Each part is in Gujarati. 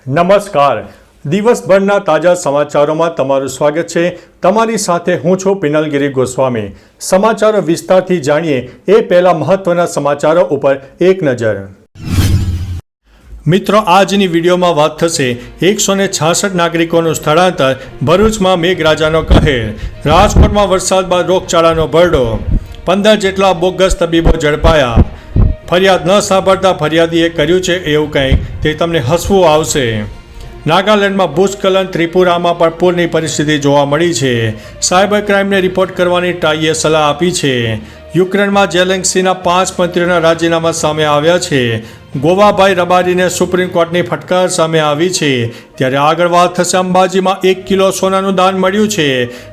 નમસ્કાર. દિવસભરના તાજા સમાચારોમાં તમારું સ્વાગત છે. તમારી સાથે હું છું પિનલગીરી ગોસ્વામી. સમાચારો વિસ્તારથી જાણીએ એ પહેલા મહત્વના સમાચારો ઉપર એક નજર. મિત્રો, આજની વિડીયોમાં વાત થશે 166 નાગરિકોનું સ્થળાંતર, ભરૂચમાં મેઘરાજાનો કહેર, રાજકોટમાં વરસાદ બાદ રોગચાળાનો ભરડો, 15 જેટલા બોગસ તબીબો ઝડપાયા, ફરિયાદ ન સાંભળતા ફરિયાદીએ કર્યું છે એવું કંઈક તે તમને હસવું આવશે. નાગાલેન્ડમાં ભૂસ્ખલન, ત્રિપુરામાં પણ પૂરની પરિસ્થિતિ જોવા મળી છે. સાયબર ક્રાઇમને રિપોર્ટ કરવાની ટ્રાઈએ સલાહ આપી છે. યુક્રેનમાં જેલેન્સ્કીના 5 મંત્રીઓના રાજીનામા સામે આવ્યા છે. ગોવાભાઈ રબારીને સુપ્રીમ કોર્ટની ફટકાર સામે આવી છે. ત્યારે આગળ વાત થશે અંબાજીમાં 1 કિલો સોનાનું દાન મળ્યું છે.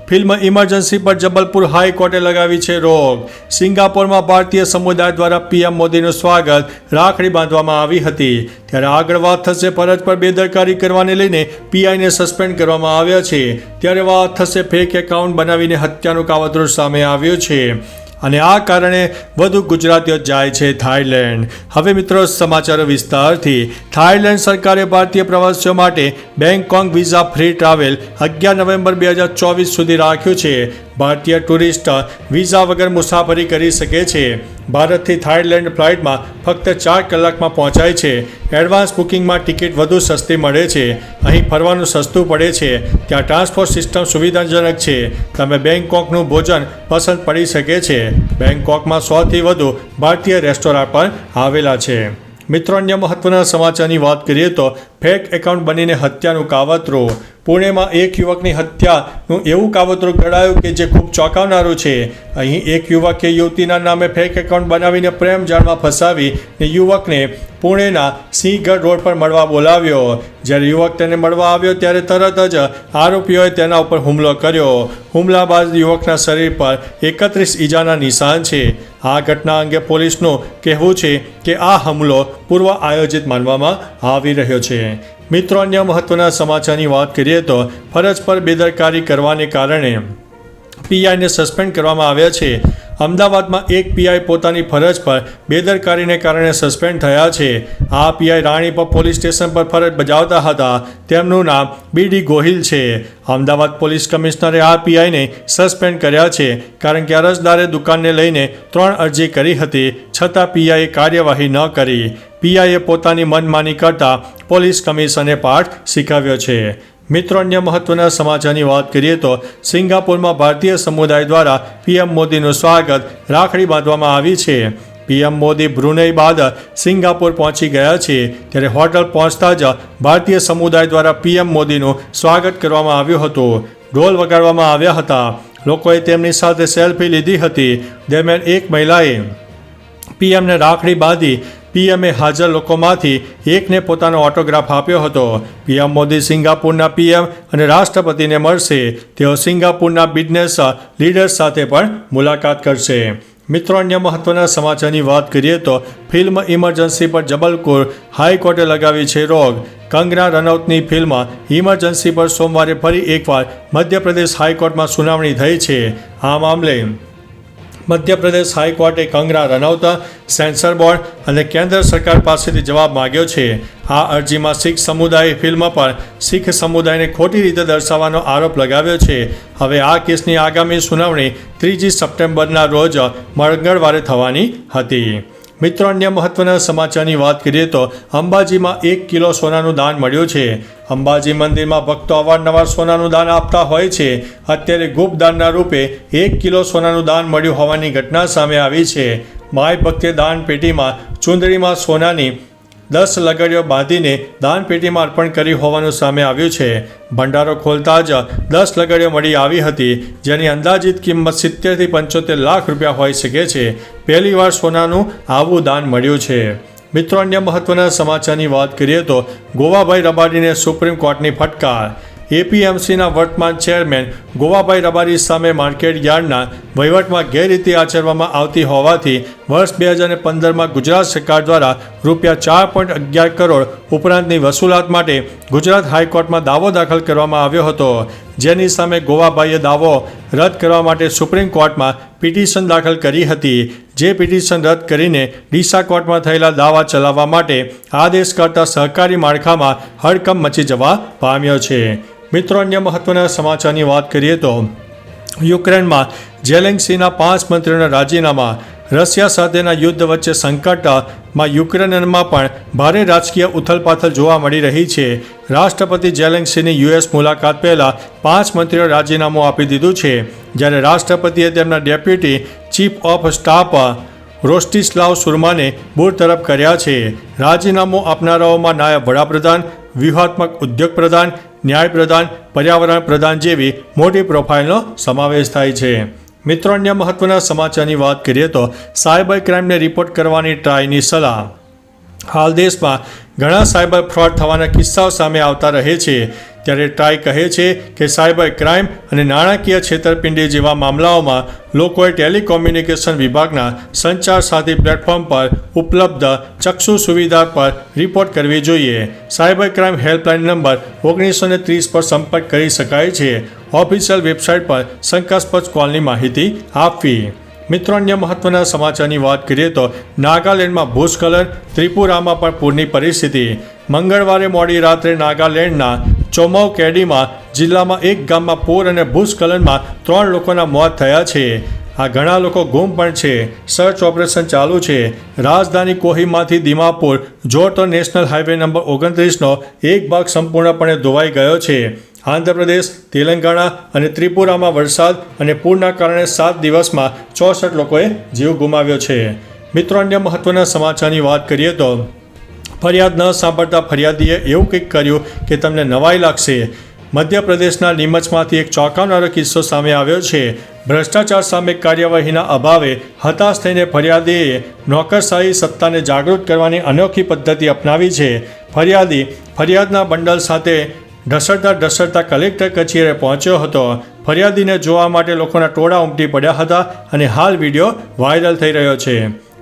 ફિલ્મ ઇમરજન્સી પર જબલપુર હાઈકોર્ટે લગાવી છે રોક. સિંગાપોરમાં ભારતીય સમુદાય દ્વારા પીએમ મોદીનું સ્વાગત, રાખડી બાંધવામાં આવી હતી. ત્યારે આગળ વાત થશે ફરજ પર બેદરકારી કરવાને લઈને પીઆઈને સસ્પેન્ડ કરવામાં આવ્યા છે. ત્યારે વાત થશે ફેક એકાઉન્ટ બનાવીને હત્યાનું કાવતરું સામે આવ્યું છે અને આ કારણે વધુ ગુજરાતીઓ જાય છે થાઈલેન્ડ. હવે મિત્રો સમાચારો વિસ્તારથી. થાઈલેન્ડ સરકારે ભારતીય પ્રવાસીઓ માટે Bangkok visa free travel 11 November 2024 સુધી રાખ્યું છે. ભારતીય ટુરિસ્ટ વિઝા વગર મુસાફરી કરી શકે છે. ભારતથી થાઈલેન્ડ ફ્લાઇટમાં ફક્ત 4 કલાકમાં પહોંચાય છે. એડવાન્સ બુકિંગમાં ટિકિટ વધુ સસ્તી મળે છે. અહીં ફરવાનું સસ્તું પડે છે. ત્યાં ટ્રાન્સપોર્ટ સિસ્ટમ સુવિધાજનક છે. તમે બેંગકોકનું ભોજન પસંદ પડી શકે છે. બેંગકોકમાં 100થી વધુ ભારતીય રેસ્ટોરન્ટ પણ આવેલા છે. મિત્રો, અન્ય મહત્વના સમાચારની વાત કરીએ તો ફેક એકાઉન્ટ બનીને હત્યાનું કાવતરું. પુણેમાં એક યુવકની હત્યાનું એવું કાવતરું ઘડાયું કે જે ખૂબ ચોંકાવનારું છે. અહીં એક યુવકે યુવતીના નામે ફેક એકાઉન્ટ બનાવીને પ્રેમ જાળમાં ફસાવી યુવકને પુણેના સિંહગઢ રોડ પર મળવા બોલાવ્યો. જ્યારે યુવક તેને મળવા આવ્યો ત્યારે તરત જ આરોપીઓએ તેના ઉપર હુમલો કર્યો. હુમલા બાદ યુવકના શરીર પર 31 ઈજાના નિશાન છે. આ ઘટના અંગે પોલીસનું કહેવું છે કે આ હુમલો પૂર્વ આયોજિત માનવામાં આવી રહ્યો છે. મિત્રો, અન્ય મહત્વના સમાચારની વાત કરીએ તો ફરજ પર બેદરકારી કરવાને કારણે પીઆઈને સસ્પેન્ડ કરવામાં આવ્યા છે. અમદાવાદમાં એક પીઆઈ પોતાની ફરજ પર બેદરકારીને કારણે સસ્પેન્ડ થયા છે. આ પીઆઈ રાણીપ પોલીસ સ્ટેશન પર ફરજ બજાવતા હતા. તેમનું નામ બીડી ગોહિલ છે. અમદાવાદ પોલીસ કમિશનરે આ પીઆઈને સસ્પેન્ડ કર્યા છે કારણ કે અરજદારે દુકાનને લઈને 3 અરજી કરી હતી, છતાં પીઆઈએ કાર્યવાહી ન કરી. પીઆઈએ પોતાની મનમાની કરતા પોલીસ કમિશનરે પાઠ શીખવ્યો છે. મિત્રો, અન્ય મહત્વના સમાચારની વાત કરીએ તો સિંગાપોરમાં ભારતીય સમુદાય દ્વારા પીએમ મોદીનું સ્વાગત, રાખડી બાંધવામાં આવી છે. પીએમ મોદી બ્રુનેઈ બાદ સિંગાપોર પહોંચી ગયા છે. ત્યારે હોટલ પહોંચતા જ ભારતીય સમુદાય દ્વારા પીએમ મોદીનું સ્વાગત કરવામાં આવ્યું હતું. ઢોલ વગાડવામાં આવ્યા હતા. લોકોએ તેમની સાથે સેલ્ફી લીધી હતી. દરમિયાન એક મહિલાએ પીએમને રાખડી બાંધી પીએમએ હાજર લોકોમાંથી એકને પોતાનો ઓટોગ્રાફ આપ્યો હતો. પીએમ મોદી સિંગાપુરના પીએમ અને રાષ્ટ્રપતિને મળશે. તેઓ સિંગાપુરના બિઝનેસ લીડર્સ સાથે પણ મુલાકાત કરશે. મિત્રો, અન્ય મહત્વના સમાચારની વાત કરીએ તો ફિલ્મ ઇમરજન્સી પર જબલપુર હાઈકોર્ટે લગાવી છે રોક. કંગના રનૌતની ફિલ્મ ઇમરજન્સી પર સોમવારે ફરી એકવાર મધ્યપ્રદેશ હાઈકોર્ટમાં સુનાવણી થઈ છે. આ મામલે મધ્યપ્રદેશ હાઈકોર્ટે કંગના રનૌત, સેન્સર બોર્ડ અને કેન્દ્ર સરકાર પાસેથી જવાબ માંગ્યો છે. આ અરજીમાં શીખ સમુદાય ફિલ્મ પર શીખ સમુદાયને ખોટી રીતે દર્શાવવાનો આરોપ લગાવ્યો છે. હવે આ કેસની આગામી સુનાવણી 3 સપ્ટેમ્બરના રોજ મંગળવારે થવાની હતી. મિત્રો, અન્ય મહત્વના સમાચારની વાત કરીએ તો અંબાજીમાં 1 કિલો સોનાનું દાન મળ્યું છે. અંબાજી મંદિરમાં ભક્તો અવારનવાર સોનાનું દાન આપતા હોય છે. અત્યારે ગુપ્ત દાનના રૂપે 1 કિલો સોનાનું દાન મળ્યું હોવાની ઘટના સામે આવી છે. માય ભક્તે દાન પેટીમાં ચૂંદડીમાં સોનાની 10 લગડીઓ બાંધીને દાન પેટીમાં અર્પણ કરી હોવાનું સામે આવ્યું છે. ભંડારો ખોલતા જ 10 લગડીઓ મળી આવી હતી, જેની અંદાજિત કિંમત 70 થી 75 લાખ રૂપિયા હોઈ શકે છે. પહેલીવાર સોનાનું આવું દાન મળ્યું છે. મિત્રો, અન્ય મહત્વના સમાચારની વાત કરીએ તો ગોવાભાઈ રબારીને સુપ્રીમ કોર્ટની ફટકાર. એપીએમસીના વર્તમાન ચેરમેન ગોવાભાઈ રબારી સામે માર્કેટ યાર્ડના વહીવટમાં ગેરરીતિ આચરવામાં આવતી હોવાથી વર્ષ 2015માં ગુજરાત સરકાર દ્વારા ₹4.11 કરોડ ઉપરાંતની વસૂલાત માટે ગુજરાત હાઈકોર્ટમાં દાવો દાખલ કરવામાં આવ્યો હતો. જેની સામે ગોવાભાઈએ દાવો રદ કરવા માટે સુપ્રીમ કોર્ટમાં પિટિશન દાખલ કરી હતી. જે પિટિશન રદ કરીને ડીસા કોર્ટમાં થયેલા દાવા ચલાવવા માટે આદેશ કરતા સહકારી માળખામાં હડકંપ મચી જવા પામ્યો છે. મિત્રો, અન્ય મહત્વના સમાચારની વાત કરીએ તો યુક્રેનમાં ઝેલેન્સ્કીના 5 મંત્રીઓના રાજીનામા. રશિયા સાથેના યુદ્ધ વચ્ચે સંકટમાં યુક્રેનમાં પણ ભારે રાજકીય ઉથલપાથલ જોવા મળી રહી છે. રાષ્ટ્રપતિ ઝેલેન્સ્કીની યુએસ મુલાકાત પહેલાં 5 મંત્રીઓએ રાજીનામું આપી દીધું છે, જ્યારે રાષ્ટ્રપતિએ તેમના ડેપ્યુટી ચીફ ઓફ સ્ટાફ રોસ્ટિસ્લાવ સુરમાને બરતરફ કર્યા છે. રાજીનામું આપનારાઓમાં નાયબ વડાપ્રધાન, વ્યૂહાત્મક ઉદ્યોગ પ્રધાન, ન્યાય પ્રધાન, પર્યાવરણ પ્રધાન જેવી મોટી પ્રોફાઇલનો સમાવેશ થાય છે. મિત્રો, અન્ય મહત્વના સમાચારની વાત કરીએ તો સાયબર ક્રાઇમને રિપોર્ટ કરવાની ટ્રાયની સલાહ. હાલ દેશમાં ઘણા સાયબર ફ્રોડ થવાના કિસ્સાઓ સામે આવતા રહે છે, ત્યારે ટ્રાય કહે છે કે સાયબર ક્રાઇમ અને નાણાકીય છેતરપિંડી જેવા મામલાઓમાં લોકોએ ટેલિકોમ્યુનિકેશન વિભાગના સંચાર સાથી પ્લેટફોર્મ પર ઉપલબ્ધ ચક્ષુ સુવિધા પર રિપોર્ટ કરવી જોઈએ. સાયબર ક્રાઇમ હેલ્પલાઇન નંબર 1930 પર સંપર્ક કરી શકાય છે. ઓફિશિયલ વેબસાઇટ પર શંકાસ્પદ કોલની માહિતી આપવી. મિત્રો, અન્ય મહત્વના સમાચારની વાત કરીએ તો નાગાલેન્ડમાં ભૂસ્ખલન, ત્રિપુરામાં પણ પૂરની પરિસ્થિતિ. મંગળવારે મોડી રાત્રે નાગાલેન્ડના ચોમૌ કેડીમાં જિલ્લામાં એક ગામમાં પૂર અને ભૂસ્ખલનમાં 3 લોકોના મોત થયા છે. આ ઘણા લોકો ગુમ પણ છે. સર્ચ ઓપરેશન ચાલુ છે. રાજધાની કોહિમાથી દિમાપુર જોડતો નેશનલ હાઈવે નંબર 29નો એક ભાગ સંપૂર્ણપણે ધોવાઈ ગયો છે. આંધ્રપ્રદેશ, તેલંગાણા અને ત્રિપુરામાં વરસાદ અને પૂરના કારણે 7 દિવસમાં 64 લોકોએ જીવ ગુમાવ્યો છે. મિત્રો, અન્ય મહત્વના સમાચારની વાત કરીએ તો ફરિયાદ ન સાંભળતા ફરિયાદીએ એવું કંઈક કર્યું કે તમને નવાઈ લાગશે. મધ્યપ્રદેશના નીમચમાંથી એક ચોંકાવનારો કિસ્સો સામે આવ્યો છે. ભ્રષ્ટાચાર સામે કાર્યવાહીના અભાવે હતાશ થઈને ફરિયાદીએ નોકરશાહી સત્તાને જાગૃત કરવાની અનોખી પદ્ધતિ અપનાવી છે. ફરિયાદી ફરિયાદના બંડલ સાથે ઢસડતા કલેક્ટર કચેરીએ પહોંચ્યો હતો. ફરિયાદીને જોવા માટે લોકોના ટોળા ઉમટી પડ્યા હતા અને હાલ વિડીયો વાયરલ થઈ રહ્યો છે.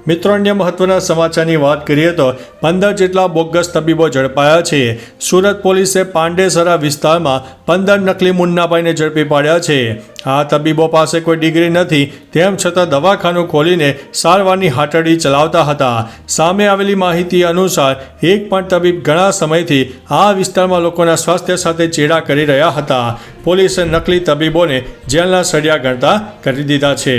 મિત્રો, અન્ય મહત્વના સમાચારની વાત કરીએ તો 15 જેટલા બોગસ તબીબો ઝડપાયા છે. સુરત પોલીસે પાંડેસરા વિસ્તારમાં 15 નકલી મુન્નાભાઈને ઝડપી પાડ્યા છે. આ તબીબો પાસે કોઈ ડિગ્રી નથી, તેમ છતાં દવાખાનું ખોલીને સારવારની હાટડી ચલાવતા હતા. સામે આવેલી માહિતી અનુસાર એક પણ તબીબ ઘણા સમયથી આ વિસ્તારમાં લોકોના સ્વાસ્થ્ય સાથે ચેડા કરી રહ્યા હતા. પોલીસે નકલી તબીબોને જેલના સળિયા ગણતા કરી દીધા છે.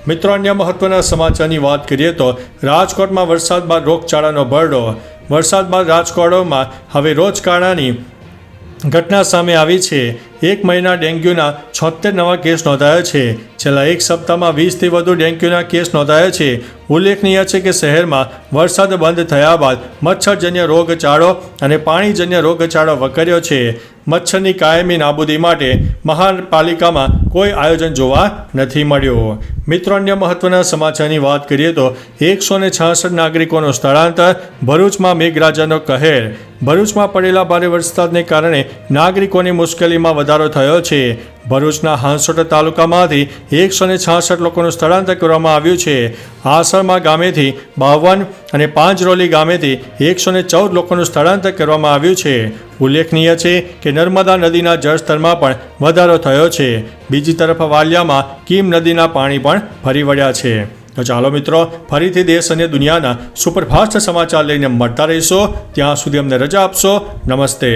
મિત્રો, અન્ય મહત્વના સમાચારની વાત કરીએ તો રાજકોટમાં વરસાદ બાદ રોગચાળાનો ભરડો. વરસાદ બાદ રાજકોટમાં હવે રોગચાળાની ઘટના સામે આવી છે. એક મહિના ડેન્ગ્યુના 76 નવા કેસ નોંધાયા છે. છેલ્લા એક સપ્તાહમાં 20થી વધુ ડેન્ગ્યુના કેસ નોંધાયા છે. ઉલ્લેખનીય છે કે શહેરમાં વરસાદ બંધ થયા બાદ મચ્છરજન્ય રોગચાળો અને પાણીજન્ય રોગચાળો વકર્યો છે. મચ્છરની કાયમી નાબૂદી માટે મહાનગરપાલિકામાં કોઈ આયોજન જોવા નથી મળ્યું. મિત્રો, અન્ય મહત્વના સમાચારની વાત કરીએ તો 166 નાગરિકોનું સ્થળાંતર. ભરૂચમાં મેઘરાજાનો કહેર. ભરૂચમાં પડેલા ભારે વરસાદને કારણે નાગરિકોની મુશ્કેલીમાં વધારો થયો છે. ભરૂચના હાંસોટ તાલુકામાંથી 166 લોકોનું સ્થળાંતર કરવામાં આવ્યું છે. આસરમા ગામેથી 52 અને પાંજરોલી ગામેથી 114 લોકોનું સ્થળાંતર કરવામાં આવ્યું છે. ઉલ્લેખનીય છે કે નર્મદા નદીના જળસ્તરમાં પણ વધારો થયો છે. બીજી તરફ વાલિયામાં કીમ નદીના પાણી પણ ફરી વળ્યા છે. તો ચાલો મિત્રો, ફરીથી દેશ અને દુનિયાના સુપરફાસ્ટ સમાચાર લઈને મળતા રહીશો. ત્યાં સુધી અમને રજા આપશો. નમસ્તે.